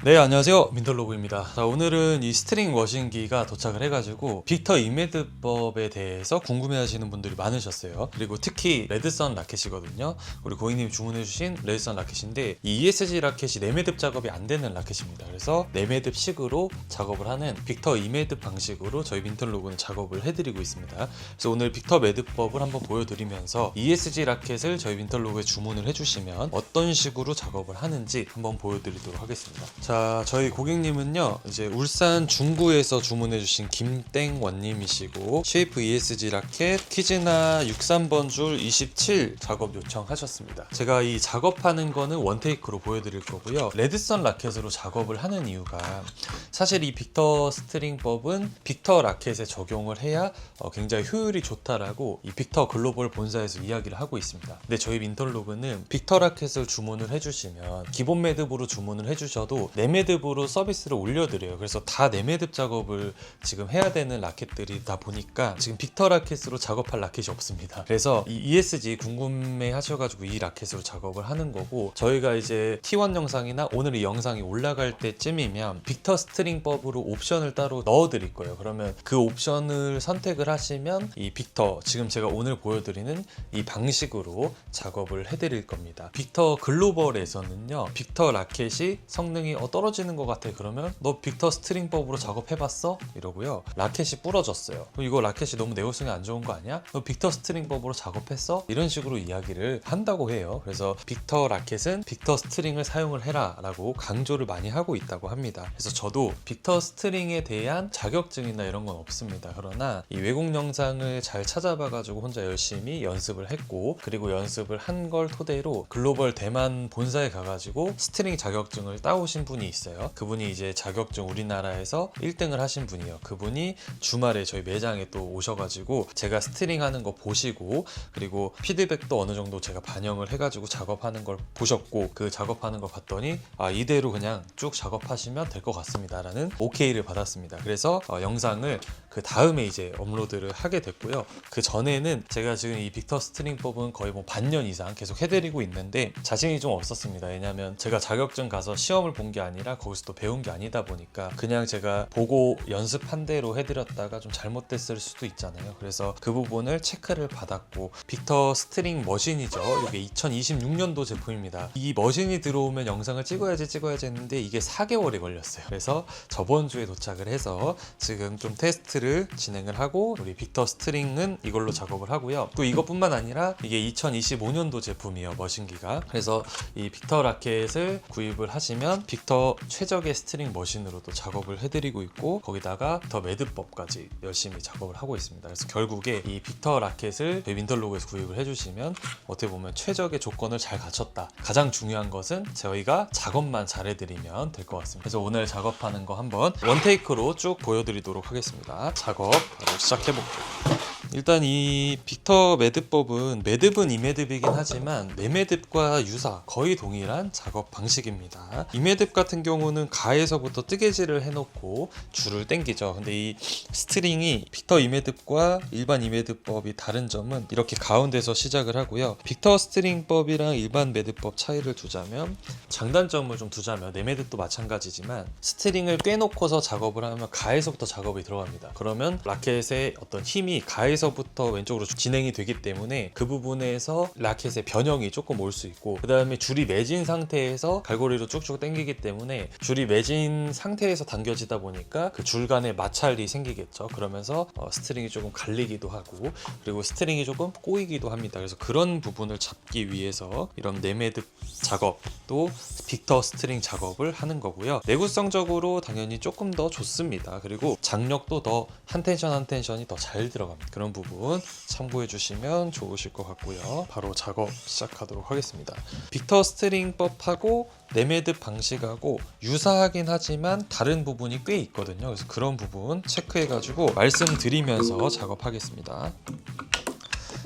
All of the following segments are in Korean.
네, 안녕하세요. 민털로그입니다. 자, 오늘은 이 스트링 워싱기가 도착을 해가지고 빅터 이메드법에 대해서 궁금해하시는 분들이 많으셨어요. 그리고 특히 레드선 라켓이거든요. 우리 고객님이 주문해주신 레드선 라켓인데 이 ESG 라켓이 내매듭 작업이 안 되는 라켓입니다. 그래서 내매듭식으로 작업을 하는 빅터 이매듭 방식으로 저희 민털로그는 작업을 해드리고 있습니다. 그래서 오늘 빅터 매듭법을 한번 보여드리면서 ESG 라켓을 저희 민털로그에 주문을 해주시면 어떤 식으로 작업을 하는지 한번 보여드리도록 하겠습니다. 자, 저희 고객님은요, 이제 울산 중구에서 주문해주신 김땡원님이시고 쉐이프 ESG 라켓 키즈나 63번 줄 27 작업 요청하셨습니다. 제가 이 작업하는 거는 원테이크로 보여드릴 거고요. 레드선 라켓으로 작업을 하는 이유가 사실 이 빅터 스트링법은 빅터 라켓에 적용을 해야 굉장히 효율이 좋다라고 이 빅터 글로벌 본사에서 이야기를 하고 있습니다. 근데 저희 민털로그는 빅터 라켓을 주문을 해주시면 기본 매듭으로 주문을 해주셔도 내매듭으로 서비스를 올려드려요. 그래서 다 내매듭 작업을 지금 해야 되는 라켓들이다 보니까 지금 빅터 라켓으로 작업할 라켓이 없습니다. 그래서 이 ESG 궁금해 하셔가지고 이 라켓으로 작업을 하는 거고, 저희가 이제 T1 영상이나 오늘 이 영상이 올라갈 때쯤이면 빅터 스트링법으로 옵션을 따로 넣어 드릴 거예요. 그러면 그 옵션을 선택을 하시면 이 빅터, 지금 제가 오늘 보여드리는 이 방식으로 작업을 해드릴 겁니다. 빅터 글로벌에서는요, 빅터 라켓이 성능이 떨어지는 것 같아. 그러면 너 빅터 스트링법으로 작업해봤어? 이러고요. 라켓이 부러졌어요. 이거 라켓이 너무 내구성이 안 좋은 거 아니야? 너 빅터 스트링법으로 작업했어? 이런 식으로 이야기를 한다고 해요. 그래서 빅터 라켓은 빅터 스트링을 사용을 해라 라고 강조를 많이 하고 있다고 합니다. 그래서 저도 빅터 스트링에 대한 자격증이나 이런 건 없습니다. 그러나 이 외국 영상을 잘 찾아봐가지고 혼자 열심히 연습을 했고, 그리고 연습을 한 걸 토대로 글로벌 대만 본사에 가가지고 스트링 자격증을 따오신 분이 있어요. 그분이 이제 자격증 우리나라에서 1등을 하신 분이에요. 그분이 주말에 저희 매장에 또 오셔가지고 제가 스트링 하는 거 보시고, 그리고 피드백도 어느 정도 제가 반영을 해가지고 작업하는 걸 보셨고, 그 작업하는 거 봤더니 이대로 그냥 쭉 작업하시면 될 것 같습니다 라는 OK를 받았습니다. 그래서 영상을 그 다음에 이제 업로드를 하게 됐고요. 그 전에는 제가 지금 이 빅터 스트링법은 거의 뭐 반년 이상 계속 해드리고 있는데 자신이 좀 없었습니다. 왜냐면 제가 자격증 가서 시험을 본 게 아니라 거기서 또 배운 게 아니다 보니까 그냥 제가 보고 연습한 대로 해드렸다가 좀 잘못됐을 수도 있잖아요. 그래서 그 부분을 체크를 받았고, 빅터 스트링 머신이죠. 이게 2026년도 제품입니다. 이 머신이 들어오면 영상을 찍어야지 했는데 이게 4개월이 걸렸어요. 그래서 저번 주에 도착을 해서 지금 좀 테스트를 진행을 하고, 우리 빅터 스트링은 이걸로 작업을 하고요. 또 이것뿐만 아니라 이게 2025년도 제품이에요, 머신기가. 그래서 이 빅터 라켓을 구입을 하시면 빅터 최적의 스트링 머신으로도 작업을 해드리고 있고, 거기다가 더 매듭법까지 열심히 작업을 하고 있습니다. 그래서 결국에 이 빅터 라켓을 저희 민털로그에서 구입을 해주시면 어떻게 보면 최적의 조건을 잘 갖췄다. 가장 중요한 것은 저희가 작업만 잘 해드리면 될 것 같습니다. 그래서 오늘 작업하는 거 한번 원테이크로 쭉 보여드리도록 하겠습니다. 작업 바로 시작해볼게요. 일단 이 빅터 매듭법은 매듭은 이매듭이긴 하지만 내매듭과 유사, 거의 동일한 작업 방식입니다. 이매듭 같은 경우는 가에서부터 뜨개질을 해놓고 줄을 당기죠. 근데 이 스트링이 빅터 이매듭과 일반 이매듭법이 다른 점은 이렇게 가운데서 시작을 하고요. 빅터 스트링법이랑 일반 매듭법 차이를 두자면, 장단점을 좀 두자면 내매듭도 마찬가지지만 스트링을 꿰놓고서 작업을 하면 가에서부터 작업이 들어갑니다. 그러면 라켓의 어떤 힘이 가에서부터 왼쪽으로 진행이 되기 때문에 그 부분에서 라켓의 변형이 조금 올 수 있고, 그 다음에 줄이 맺은 상태에서 갈고리로 쭉쭉 당기기 때문에 줄이 맺은 상태에서 당겨지다 보니까 그 줄 간에 마찰이 생기겠죠. 그러면서 스트링이 조금 갈리기도 하고, 그리고 스트링이 조금 꼬이기도 합니다. 그래서 그런 부분을 잡기 위해서 이런 내매듭 작업, 또 빅터 스트링 작업을 하는 거고요. 내구성적으로 당연히 조금 더 좋습니다. 그리고 장력도 더 한 텐션이 더 잘 들어갑니다. 그런 부분 참고해 주시면 좋으실 것 같고요. 바로 작업 시작하도록 하겠습니다. 빅터 스트링법하고 내매듭 방식하고 유사하긴 하지만 다른 부분이 꽤 있거든요. 그래서 그런 부분 체크해 가지고 말씀드리면서 작업하겠습니다.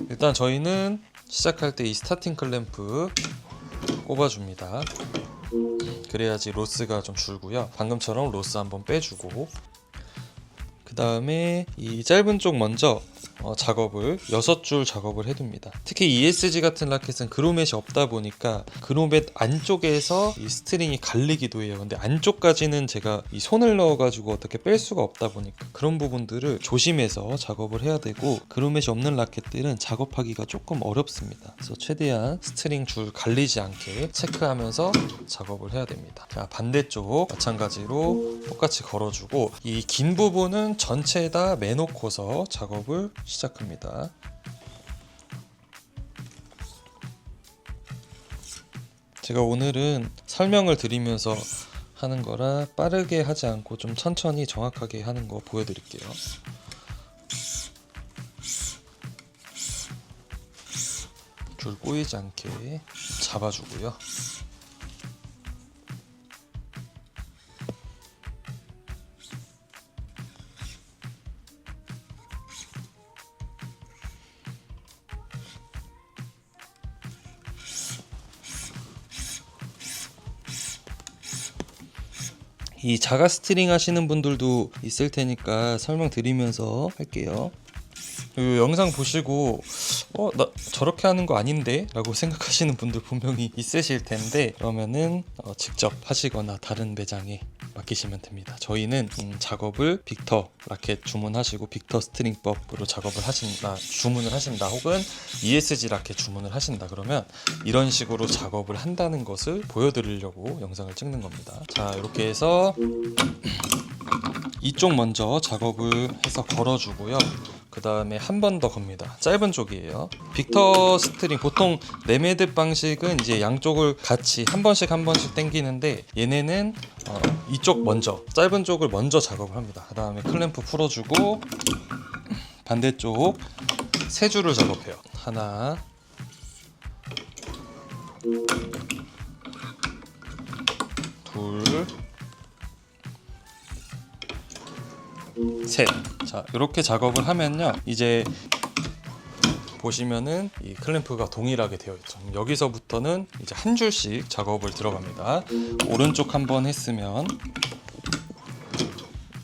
일단 저희는 시작할 때 이 스타팅 클램프 꼽아줍니다. 그래야지 로스가 좀 줄고요. 방금처럼 로스 한번 빼주고, 그 다음에 이 짧은 쪽 먼저 작업을 6줄 작업을 해둡니다. 특히 ESG 같은 라켓은 그로멧이 없다 보니까 그로멧 안쪽에서 이 스트링이 갈리기도 해요. 근데 안쪽까지는 제가 이 손을 넣어가지고 어떻게 뺄 수가 없다 보니까 그런 부분들을 조심해서 작업을 해야 되고, 그로멧이 없는 라켓들은 작업하기가 조금 어렵습니다. 그래서 최대한 스트링 줄 갈리지 않게 체크하면서 작업을 해야 됩니다. 자, 반대쪽 마찬가지로 똑같이 걸어주고, 이 긴 부분은 전체 다 매놓고서 작업을 시작합니다. 제가 오늘은 설명을 드리면서 하는 거라 빠르게 하지 않고 좀 천천히 정확하게 하는 거 보여드릴게요. 줄 꼬이지 않게 잡아주고요. 이 자가 스트링 하시는 분들도 있을 테니까 설명드리면서 할게요. 이 영상 보시고 나 저렇게 하는 거 아닌데? 라고 생각하시는 분들 분명히 있으실 텐데, 그러면은 직접 하시거나 다른 매장에 맡기시면 됩니다. 저희는 작업을 빅터 라켓 주문하시고 빅터 스트링법으로 작업을 하신다, 주문을 하신다, 혹은 ESG 라켓 주문을 하신다 그러면 이런 식으로 작업을 한다는 것을 보여드리려고 영상을 찍는 겁니다. 자, 이렇게 해서 이쪽 먼저 작업을 해서 걸어주고요. 그 다음에 한 번 더 겁니다. 짧은 쪽이에요. 빅터 스트링 보통 네매듭 방식은 이제 양쪽을 같이 한 번씩 당기는데, 얘네는 이쪽 먼저, 짧은 쪽을 먼저 작업을 합니다. 그 다음에 클램프 풀어주고 반대쪽 세 줄을 작업해요. 하나, 둘, 셋. 자, 이렇게 작업을 하면요, 이제 보시면은 이 클램프가 동일하게 되어 있죠. 여기서부터는 이제 한 줄씩 작업을 들어갑니다. 오른쪽 한번 했으면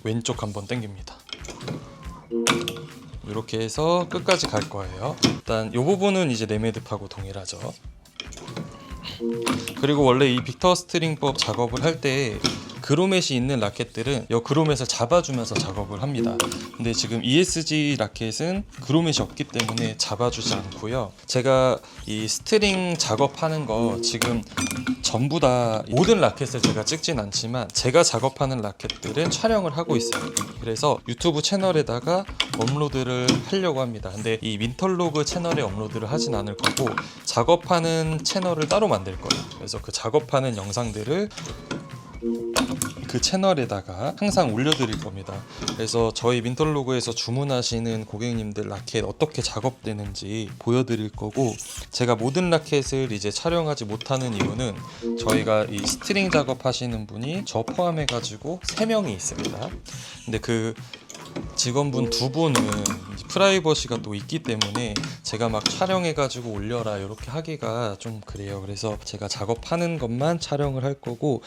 왼쪽 한번 당깁니다. 이렇게 해서 끝까지 갈 거예요. 일단 이 부분은 이제 네매듭하고 동일하죠. 그리고 원래 이 빅터 스트링법 작업을 할 때 그로멧이 있는 라켓들은 이 그로멧을 잡아주면서 작업을 합니다. 근데 지금 ESG 라켓은 그로멧이 없기 때문에 잡아주지 않고요. 제가 이 스트링 작업하는 거 지금 전부 다 모든 라켓을 제가 찍진 않지만 제가 작업하는 라켓들은 촬영을 하고 있어요. 그래서 유튜브 채널에다가 업로드를 하려고 합니다. 근데 이 윈터로그 채널에 업로드를 하진 않을 거고 작업하는 채널을 따로 만들 거예요. 그래서 그 작업하는 영상들을 그 채널에다가 항상 올려드릴 겁니다. 그래서 저희 민털로그에서 주문하시는 고객님들 라켓 어떻게 작업되는지 보여드릴 거고, 제가 모든 라켓을 이제 촬영하지 못하는 이유는 저희가 이 스트링 작업하시는 분이 저 포함해 가지고 3명이 있습니다. 근데 그 직원분 2분은 프라이버시가 또 있기 때문에 제가 막 촬영해가지고 올려라 이렇게 하기가 좀 그래요. 그래서 제가 작업하는 것만 촬영을 할 거고,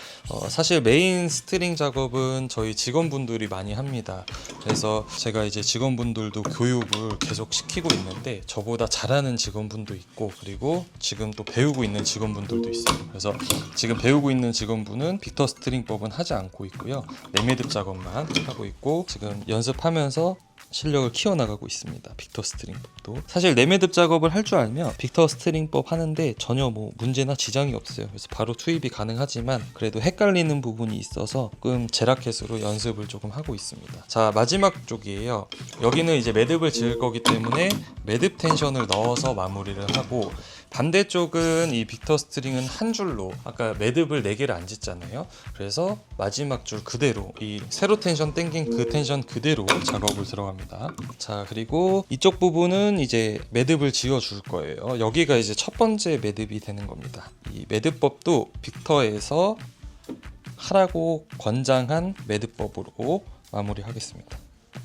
사실 메인 스트링 작업은 저희 직원분들이 많이 합니다. 그래서 제가 이제 직원분들도 교육을 계속 시키고 있는데 저보다 잘하는 직원분도 있고, 그리고 지금 또 배우고 있는 직원분들도 있어요. 그래서 지금 배우고 있는 직원분은 빅터 스트링법은 하지 않고 있고요. 네매듭 작업만 하고 있고, 지금 연습하면서 실력을 키워나가고 있습니다. 빅터 스트링법도 사실 네매듭 작업을 할 줄 알면 빅터 스트링법 하는데 전혀 뭐 문제나 지장이 없어요. 그래서 바로 투입이 가능하지만 그래도 헷갈리는 부분이 있어서 조금 제라켓으로 연습을 조금 하고 있습니다. 자, 마지막 쪽이에요. 여기는 이제 매듭을 지을 거기 때문에 매듭 텐션을 넣어서 마무리를 하고, 반대쪽은 이 빅터 스트링은 한 줄로 아까 매듭을 4개를 안 짓잖아요. 그래서 마지막 줄 그대로 이 세로 텐션 땡긴 그 텐션 그대로 작업을 들어갑니다. 자, 그리고 이쪽 부분은 이제 매듭을 지어 줄 거예요. 여기가 이제 첫 번째 매듭이 되는 겁니다. 이 매듭법도 빅터에서 하라고 권장한 매듭법으로 마무리하겠습니다.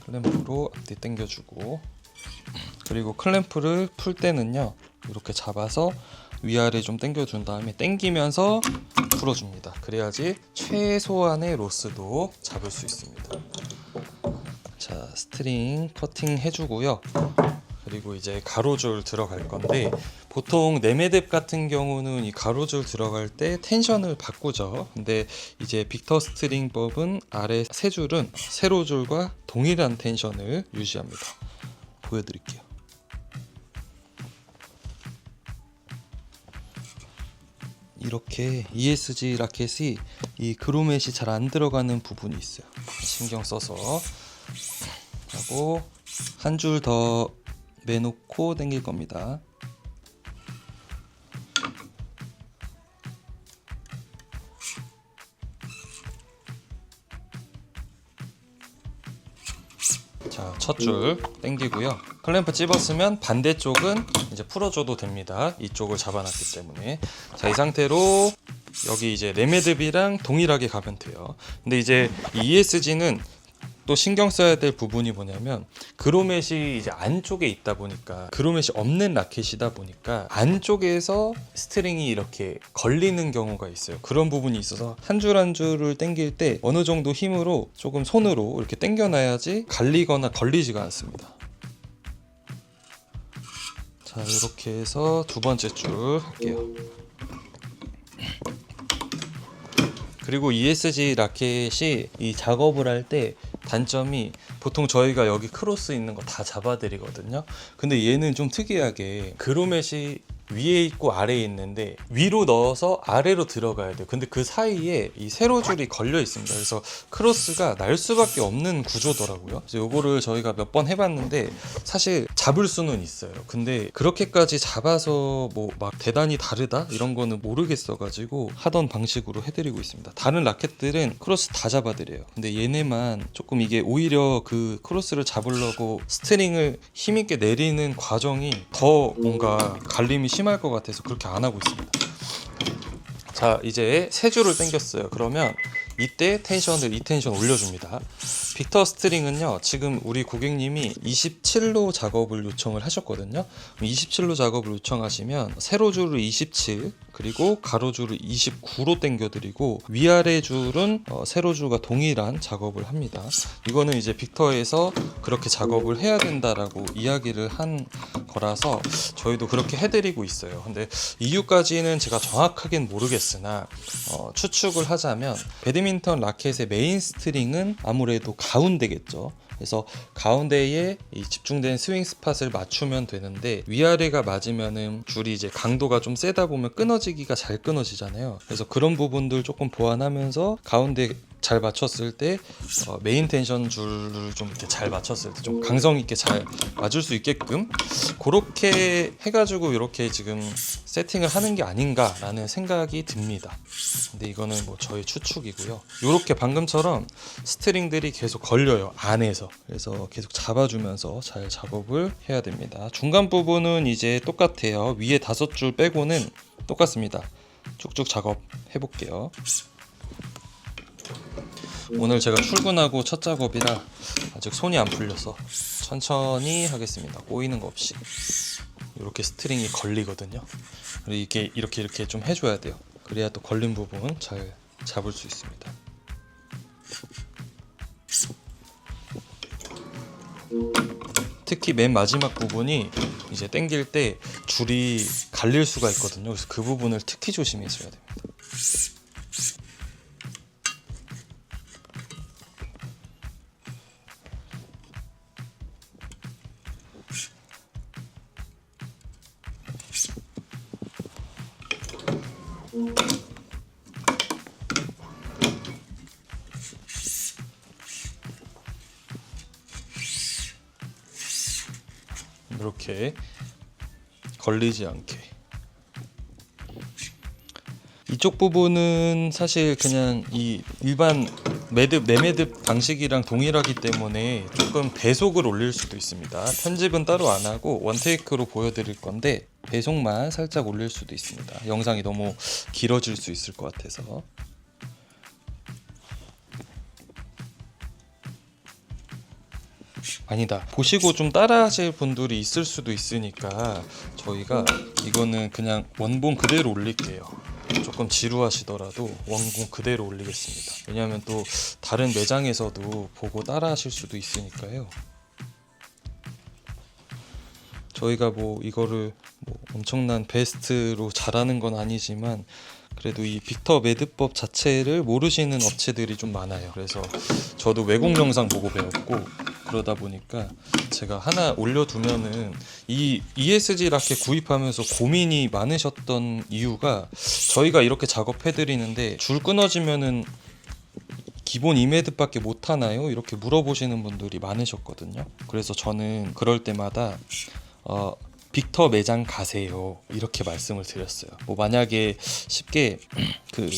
클램프로 앞뒤 당겨주고, 그리고 클램프를 풀 때는요 이렇게 잡아서 위아래 좀 당겨준 다음에 당기면서 풀어줍니다. 그래야지 최소한의 로스도 잡을 수 있습니다. 자, 스트링 커팅 해주고요. 그리고 이제 가로줄 들어갈 건데, 보통 네메뎁 같은 경우는 이 가로줄 들어갈 때 텐션을 바꾸죠. 근데 이제 빅터 스트링법은 아래 세 줄은 세로줄과 동일한 텐션을 유지합니다. 보여드릴게요. 이렇게 ESG 라켓이 이 그루멧이 잘 안 들어가는 부분이 있어요. 신경 써서 하고 한 줄 더 매놓고 당길 겁니다. 자, 첫 줄 당기고요. 클램프 찝었으면 반대쪽은 이제 풀어줘도 됩니다. 이쪽을 잡아놨기 때문에. 자, 이 상태로 여기 이제 네메뎁이랑 동일하게 가면 돼요. 근데 이제 이 ESG는 또 신경 써야 될 부분이 뭐냐면, 그로멧이 이제 안쪽에 있다 보니까, 그로멧이 없는 라켓이다 보니까 안쪽에서 스트링이 이렇게 걸리는 경우가 있어요. 그런 부분이 있어서 한 줄 한 줄을 당길 때 어느 정도 힘으로 조금 손으로 이렇게 당겨놔야지 갈리거나 걸리지가 않습니다. 자, 이렇게 해서 두 번째 줄 할게요. 그리고 ESG 라켓이 이 작업을 할 때 단점이, 보통 저희가 여기 크로스 있는 거 다 잡아드리거든요. 근데 얘는 좀 특이하게 그로멧이 위에 있고 아래에 있는데 위로 넣어서 아래로 들어가야 돼요. 근데 그 사이에 이 세로줄이 걸려 있습니다. 그래서 크로스가 날 수밖에 없는 구조더라고요. 그래서 요거를 저희가 몇 번 해봤는데 사실 잡을 수는 있어요. 근데 그렇게까지 잡아서 뭐 막 대단히 다르다 이런 거는 모르겠어가지고 하던 방식으로 해드리고 있습니다. 다른 라켓들은 크로스 다 잡아드려요. 근데 얘네만 조금 이게 오히려 그 크로스를 잡으려고 스트링을 힘있게 내리는 과정이 더 뭔가 갈림이 심할 것 같아서 그렇게 안 하고 있습니다. 자, 이제 세 줄을 당겼어요. 그러면 이때 이 텐션 올려줍니다. 빅터 스트링은요, 지금 우리 고객님이 27로 작업을 요청을 하셨거든요. 27로 작업을 요청하시면 세로줄을 27, 그리고 가로줄을 29로 당겨드리고 위아래 줄은 세로줄과 동일한 작업을 합니다. 이거는 이제 빅터에서 그렇게 작업을 해야 된다라고 이야기를 한 거라서 저희도 그렇게 해드리고 있어요. 근데 이유까지는 제가 정확하게는 모르겠으나 추측을 하자면, 배드민턴 라켓의 메인 스트링은 아무래도 가운데겠죠. 그래서 가운데에 이 집중된 스윙 스팟을 맞추면 되는데, 위아래가 맞으면은 줄이 이제 강도가 좀 세다 보면 끊어지기가 잘 끊어지잖아요. 그래서 그런 부분들 조금 보완하면서 가운데 잘 맞췄을 때 메인 텐션 줄을 좀 이렇게 잘 맞췄을 때 좀 강성 있게 잘 맞을 수 있게끔 그렇게 해가지고 이렇게 지금 세팅을 하는 게 아닌가라는 생각이 듭니다. 근데 이거는 뭐 저희 추측이고요. 이렇게 방금처럼 스트링들이 계속 걸려요, 안에서. 그래서 계속 잡아주면서 잘 작업을 해야 됩니다. 중간 부분은 이제 똑같아요. 위에 5줄 빼고는 똑같습니다. 쭉쭉 작업 해볼게요. 오늘 제가 출근하고 첫 작업이라 아직 손이 안 풀려서 천천히 하겠습니다. 꼬이는 거 없이. 이렇게 스트링이 걸리거든요. 그리고 이게 이렇게 좀 해줘야 돼요. 그래야 또 걸린 부분 잘 잡을 수 있습니다. 특히 맨 마지막 부분이 이제 당길 때 줄이 갈릴 수가 있거든요. 그래서 그 부분을 특히 조심해줘야 됩니다. 이렇게 걸리지 않게. 이쪽 부분은 사실 그냥 이 일반 네메뎁 방식이랑 동일하기 때문에 조금 배속을 올릴 수도 있습니다. 편집은 따로 안 하고 원테이크로 보여드릴 건데 배속만 살짝 올릴 수도 있습니다. 영상이 너무 길어질 수 있을 것 같아서. 아니다, 보시고 좀 따라 하실 분들이 있을 수도 있으니까 저희가 이거는 그냥 원본 그대로 올릴게요. 조금 지루하시더라도 원본 그대로 올리겠습니다. 왜냐하면 또 다른 매장에서도 보고 따라 하실 수도 있으니까요. 저희가 뭐 이거를 뭐 엄청난 베스트로 잘하는 건 아니지만 그래도 이 빅터 매듭법 자체를 모르시는 업체들이 좀 많아요. 그래서 저도 외국 영상 보고 배웠고, 그러다 보니까 제가 하나 올려두면은 이 ESG 라켓 구입하면서 고민이 많으셨던 이유가, 저희가 이렇게 작업해드리는데 줄 끊어지면은 기본 이매듭밖에 못 하나요? 이렇게 물어보시는 분들이 많으셨거든요. 그래서 저는 그럴 때마다 빅터 매장 가세요, 이렇게 말씀을 드렸어요. 뭐 만약에 쉽게 그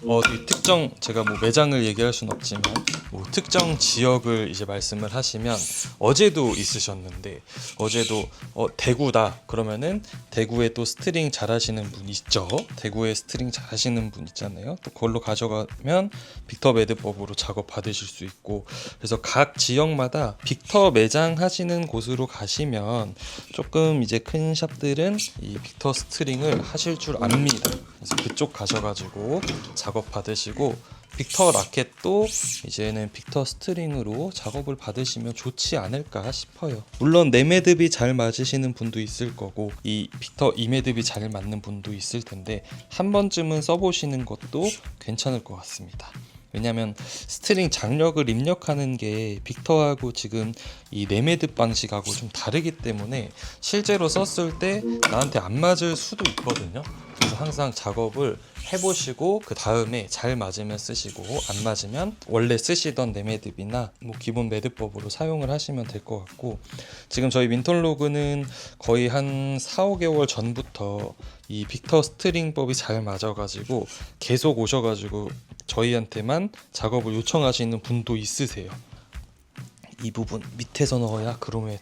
어디 특정, 제가 뭐 매장을 얘기할 수는 없지만 뭐 특정 지역을 이제 말씀을 하시면, 어제도 있으셨는데, 어제도 대구다 그러면은 대구에 또 스트링 잘하시는 분 있죠. 대구에 스트링 잘하시는 분 있잖아요. 또 그걸로 가져가면 빅터 매듭법으로 작업 받으실 수 있고, 그래서 각 지역마다 빅터 매장 하시는 곳으로 가시면 조금 이제 큰 샵들은 이 빅터 스트링을 하실 줄 압니다. 그래서 그쪽 가셔가지고 작업 받으시고, 빅터 라켓도 이제는 빅터 스트링으로 작업을 받으시면 좋지 않을까 싶어요. 물론 내 매듭이 잘 맞으시는 분도 있을 거고, 이 빅터 이 매듭이 잘 맞는 분도 있을 텐데, 한 번쯤은 써보시는 것도 괜찮을 것 같습니다. 왜냐면 스트링 장력을 입력하는 게 빅터하고 지금 이 내매듭 방식하고 좀 다르기 때문에 실제로 썼을 때 나한테 안 맞을 수도 있거든요. 그래서 항상 작업을 해보시고 그 다음에 잘 맞으면 쓰시고, 안 맞으면 원래 쓰시던 내매듭이나 뭐 기본 매듭법으로 사용을 하시면 될 것 같고, 지금 저희 민톨로그는 거의 한 4-5개월 전부터 이 빅터 스트링법이 잘 맞아가지고 계속 오셔가지고 저희한테만 작업을 요청하시는 분도 있으세요. 이 부분 밑에서 넣어야 그로멧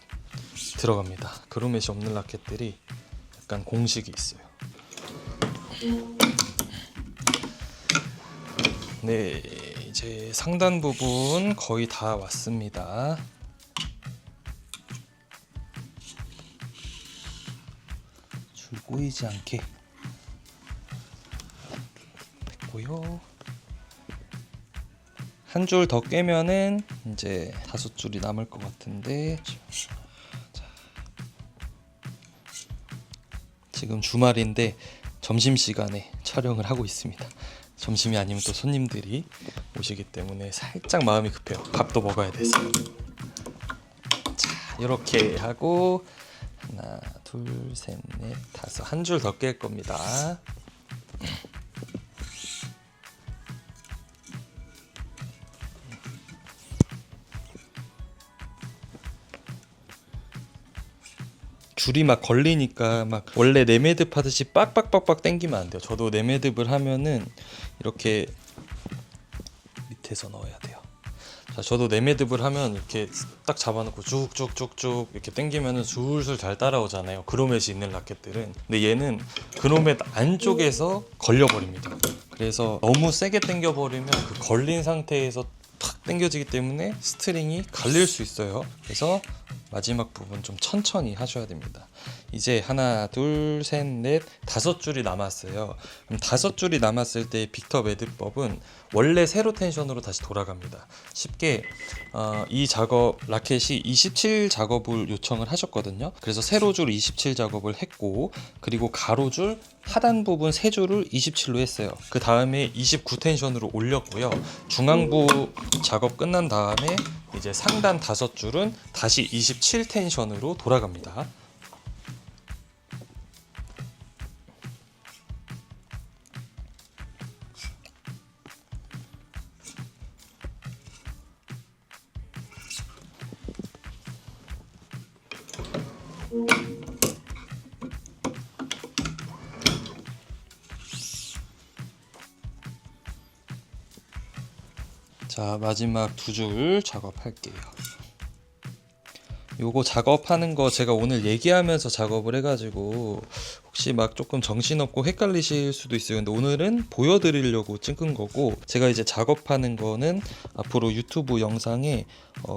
들어갑니다. 그로멧이 없는 라켓들이 약간 공식이 있어요. 네, 이제 상단 부분 거의 다 왔습니다. 줄 꼬이지 않게 됐고요. 한 줄 더 꿰면은 이제 5줄이 남을 것 같은데, 자, 지금 주말인데 점심시간에 촬영을 하고 있습니다. 점심이 아니면 또 손님들이 오시기 때문에 살짝 마음이 급해요. 밥도 먹어야 돼서. 자, 이렇게 하고 하나, 둘, 셋, 넷, 다섯, 한 줄 더 깰 겁니다. 줄이 막 걸리니까 막 원래 내매듭 하듯이 빡빡빡빡 당기면 안 돼요. 저도 내매듭을 하면은 이렇게 밑에서 넣어야 돼요. 자, 저도 내매듭을 하면 이렇게 딱 잡아놓고 쭉쭉쭉쭉 이렇게 당기면은 술술 잘 따라오잖아요. 그로멧이 있는 라켓들은. 근데 얘는 그로멧 안쪽에서 걸려버립니다. 그래서 너무 세게 당겨버리면 그 걸린 상태에서 탁 당겨지기 때문에 스트링이 갈릴 수 있어요. 그래서 마지막 부분 좀 천천히 하셔야 됩니다. 이제 하나, 둘, 셋, 넷, 5줄이 남았어요. 그럼 5줄이 남았을 때 빅터 매듭법은 원래 세로 텐션으로 다시 돌아갑니다. 쉽게 이 작업 라켓이 27 작업을 요청을 하셨거든요. 그래서 세로줄 27 작업을 했고, 그리고 가로줄 하단 부분 3줄을 27로 했어요. 그 다음에 29 텐션으로 올렸고요. 중앙부 작업 끝난 다음에 이제 상단 5줄은 다시 27 텐션으로 돌아갑니다. 자, 마지막 2줄 작업할게요. 요거 작업하는 거 제가 오늘 얘기하면서 작업을 해가지고 혹시 막 조금 정신없고 헷갈리실 수도 있어요. 근데 오늘은 보여드리려고 찍은 거고, 제가 이제 작업하는 거는 앞으로 유튜브 영상에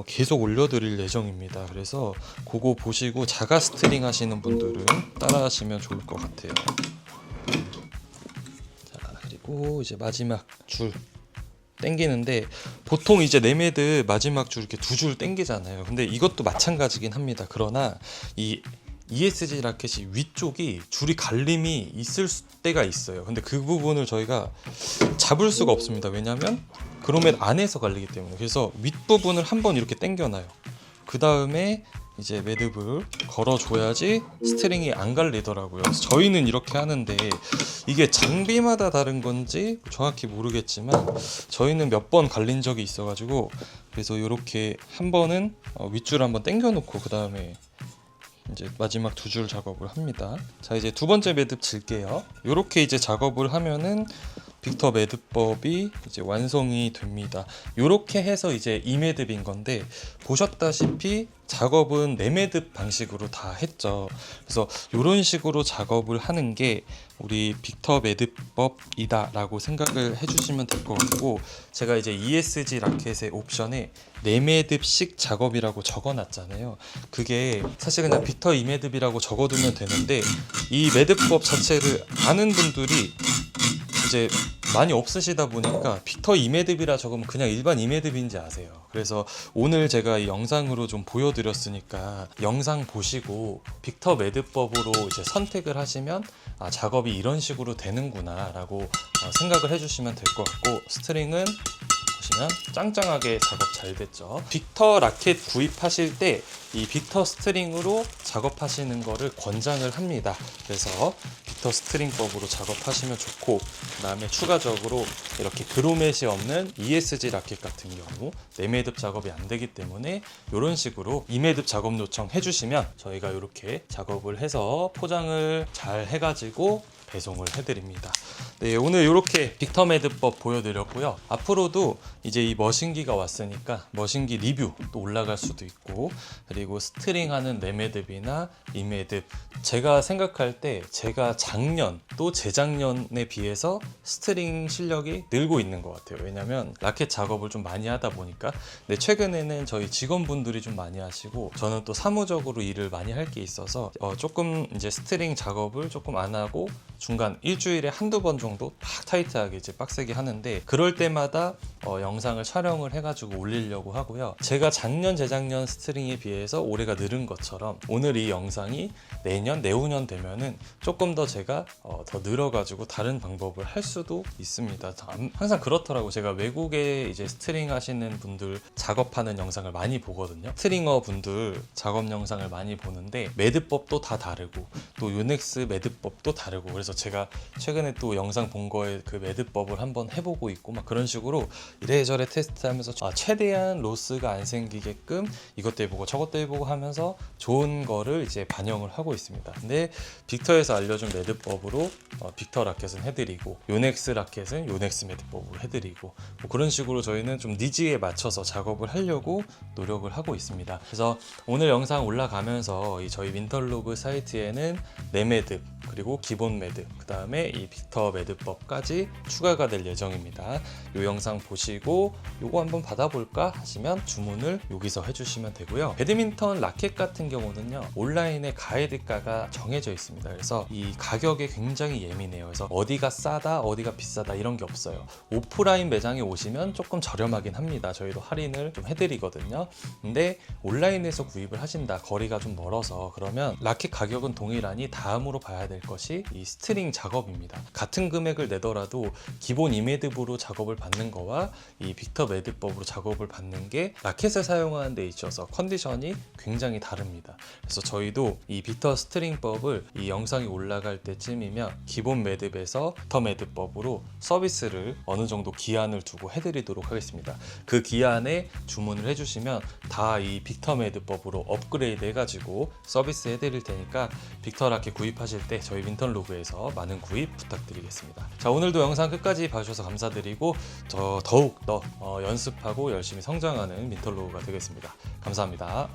계속 올려드릴 예정입니다. 그래서 그거 보시고 자가 스트링 하시는 분들은 따라 하시면 좋을 것 같아요. 자, 그리고 이제 마지막 줄 당기는데 보통 이제 네매드 마지막 줄 이렇게 두 줄 당기잖아요. 근데 이것도 마찬가지긴 합니다. 그러나 이 ESG 라켓이 위쪽이 줄이 갈림이 있을 때가 있어요. 근데 그 부분을 저희가 잡을 수가 없습니다. 왜냐하면 그로멧 안에서 갈리기 때문에. 그래서 윗부분을 한번 이렇게 당겨놔요. 그 다음에 이제 매듭을 걸어줘야지 스트링이 안 갈리더라고요. 그래서 저희는 이렇게 하는데 이게 장비마다 다른 건지 정확히 모르겠지만 저희는 몇 번 갈린 적이 있어가지고, 그래서 이렇게 한 번은 윗줄 한번 당겨놓고 그 다음에 이제 마지막 두 줄 작업을 합니다. 자, 이제 두 번째 매듭 질게요. 이렇게 이제 작업을 하면은 빅터 매듭법이 이제 완성이 됩니다. 이렇게 해서 이제 2매듭인 건데, 보셨다시피 작업은 4매듭 방식으로 다 했죠. 그래서 이런 식으로 작업을 하는 게 우리 빅터 매듭법이다 라고 생각을 해주시면 될 것 같고, 제가 이제 ESG 라켓의 옵션에 4매듭씩 작업이라고 적어놨잖아요. 그게 사실 그냥 빅터 2매듭이라고 적어두면 되는데, 이 매듭법 자체를 아는 분들이 이제 많이 없으시다 보니까 빅터 2매듭이라 적으면 그냥 일반 2매듭인지 아세요. 그래서 오늘 제가 이 영상으로 좀 보여드렸으니까 영상 보시고 빅터 매듭법으로 이제 선택을 하시면 작업이 이런 식으로 되는구나 라고 생각을 해주시면 될 것 같고, 스트링은 보시면 짱짱하게 작업 잘 됐죠. 빅터 라켓 구입하실 때 이 빅터 스트링으로 작업하시는 거를 권장을 합니다. 그래서 빅터 스트링법으로 작업하시면 좋고, 그 다음에 추가적으로 이렇게 그로멧이 없는 ESG 라켓 같은 경우 4매듭 작업이 안 되기 때문에 이런 식으로 2매듭 작업 요청 해주시면 저희가 이렇게 작업을 해서 포장을 잘 해가지고 배송을 해드립니다. 네, 오늘 이렇게 빅터 매듭법 보여드렸고요. 앞으로도 이제 이 머신기가 왔으니까 머신기 리뷰 또 올라갈 수도 있고, 그리고 스트링하는 4매듭이나 2매듭, 제가 생각할 때 제가 작년 또 재작년에 비해서 스트링 실력이 늘고 있는 것 같아요. 왜냐면 라켓 작업을 좀 많이 하다 보니까. 근데 최근에는 저희 직원분들이 좀 많이 하시고 저는 또 사무적으로 일을 많이 할 게 있어서 조금 이제 스트링 작업을 조금 안 하고 중간 일주일에 한두 번 정도 막 타이트하게 이제 빡세게 하는데, 그럴 때마다 영상을 촬영을 해가지고 올리려고 하고요. 제가 작년 재작년 스트링에 비해서 올해가 늘은 것처럼 오늘 이 영상이 내년 내후년 되면은 조금 더 제가 더 늘어가지고 다른 방법을 할 수도 있습니다. 항상 그렇더라고. 제가 외국에 이제 스트링 하시는 분들 작업하는 영상을 많이 보거든요. 스트링어 분들 작업 영상을 많이 보는데 매듭법도 다 다르고 또 요넥스 매듭법도 다르고, 그래서 제가 최근에 또 영상 본 거에 그 매듭법을 한번 해보고 있고 막 그런 식으로 이래저래 테스트하면서 최대한 로스가 안 생기게끔 이것도 해보고 저것도 해보고 하면서 좋은 거를 이제 반영을 하고 있습니다. 근데 빅터에서 알려준 매듭법으로 빅터 라켓은 해드리고, 요넥스 라켓은 요넥스 매듭법으로 해드리고, 뭐 그런 식으로 저희는 좀 니즈에 맞춰서 작업을 하려고 노력을 하고 있습니다. 그래서 오늘 영상 올라가면서 이 저희 윈터로그 사이트에는 4매듭 그리고 기본 매듭, 그 다음에 이 빅터 매듭법까지 추가가 될 예정입니다. 이 영상 보시고 요거 한번 받아볼까 하시면 주문을 여기서 해주시면 되고요. 배드민턴 라켓 같은 경우는요, 온라인에 가이드가가 정해져 있습니다. 그래서 이 가격에 굉장히 예민해요. 그래서 어디가 싸다 어디가 비싸다 이런 게 없어요. 오프라인 매장에 오시면 조금 저렴하긴 합니다. 저희도 할인을 좀 해드리거든요. 근데 온라인에서 구입을 하신다, 거리가 좀 멀어서, 그러면 라켓 가격은 동일하니 다음으로 봐야 될 것이 이 스트링 작업입니다. 같은 금액을 내더라도 기본 2매듭으로 작업을 받는 거와 이 빅터 매듭법으로 작업을 받는 게 라켓을 사용하는 데 있어서 컨디션이 굉장히 다릅니다. 그래서 저희도 이 빅터 스트링법을 이 영상이 올라갈 때쯤이면 기본 매듭에서 빅터 매듭법으로 서비스를 어느 정도 기한을 두고 해드리도록 하겠습니다. 그 기한에 주문을 해주시면 다 이 빅터 매듭법으로 업그레이드 해가지고 서비스 해드릴 테니까 빅터 라켓 구입하실 때 저희 윈터로그에서 많은 구입 부탁드리겠습니다. 자, 오늘도 영상 끝까지 봐주셔서 감사드리고 저 더욱 더 연습하고 열심히 성장하는 윈터로그가 되겠습니다. 감사합니다.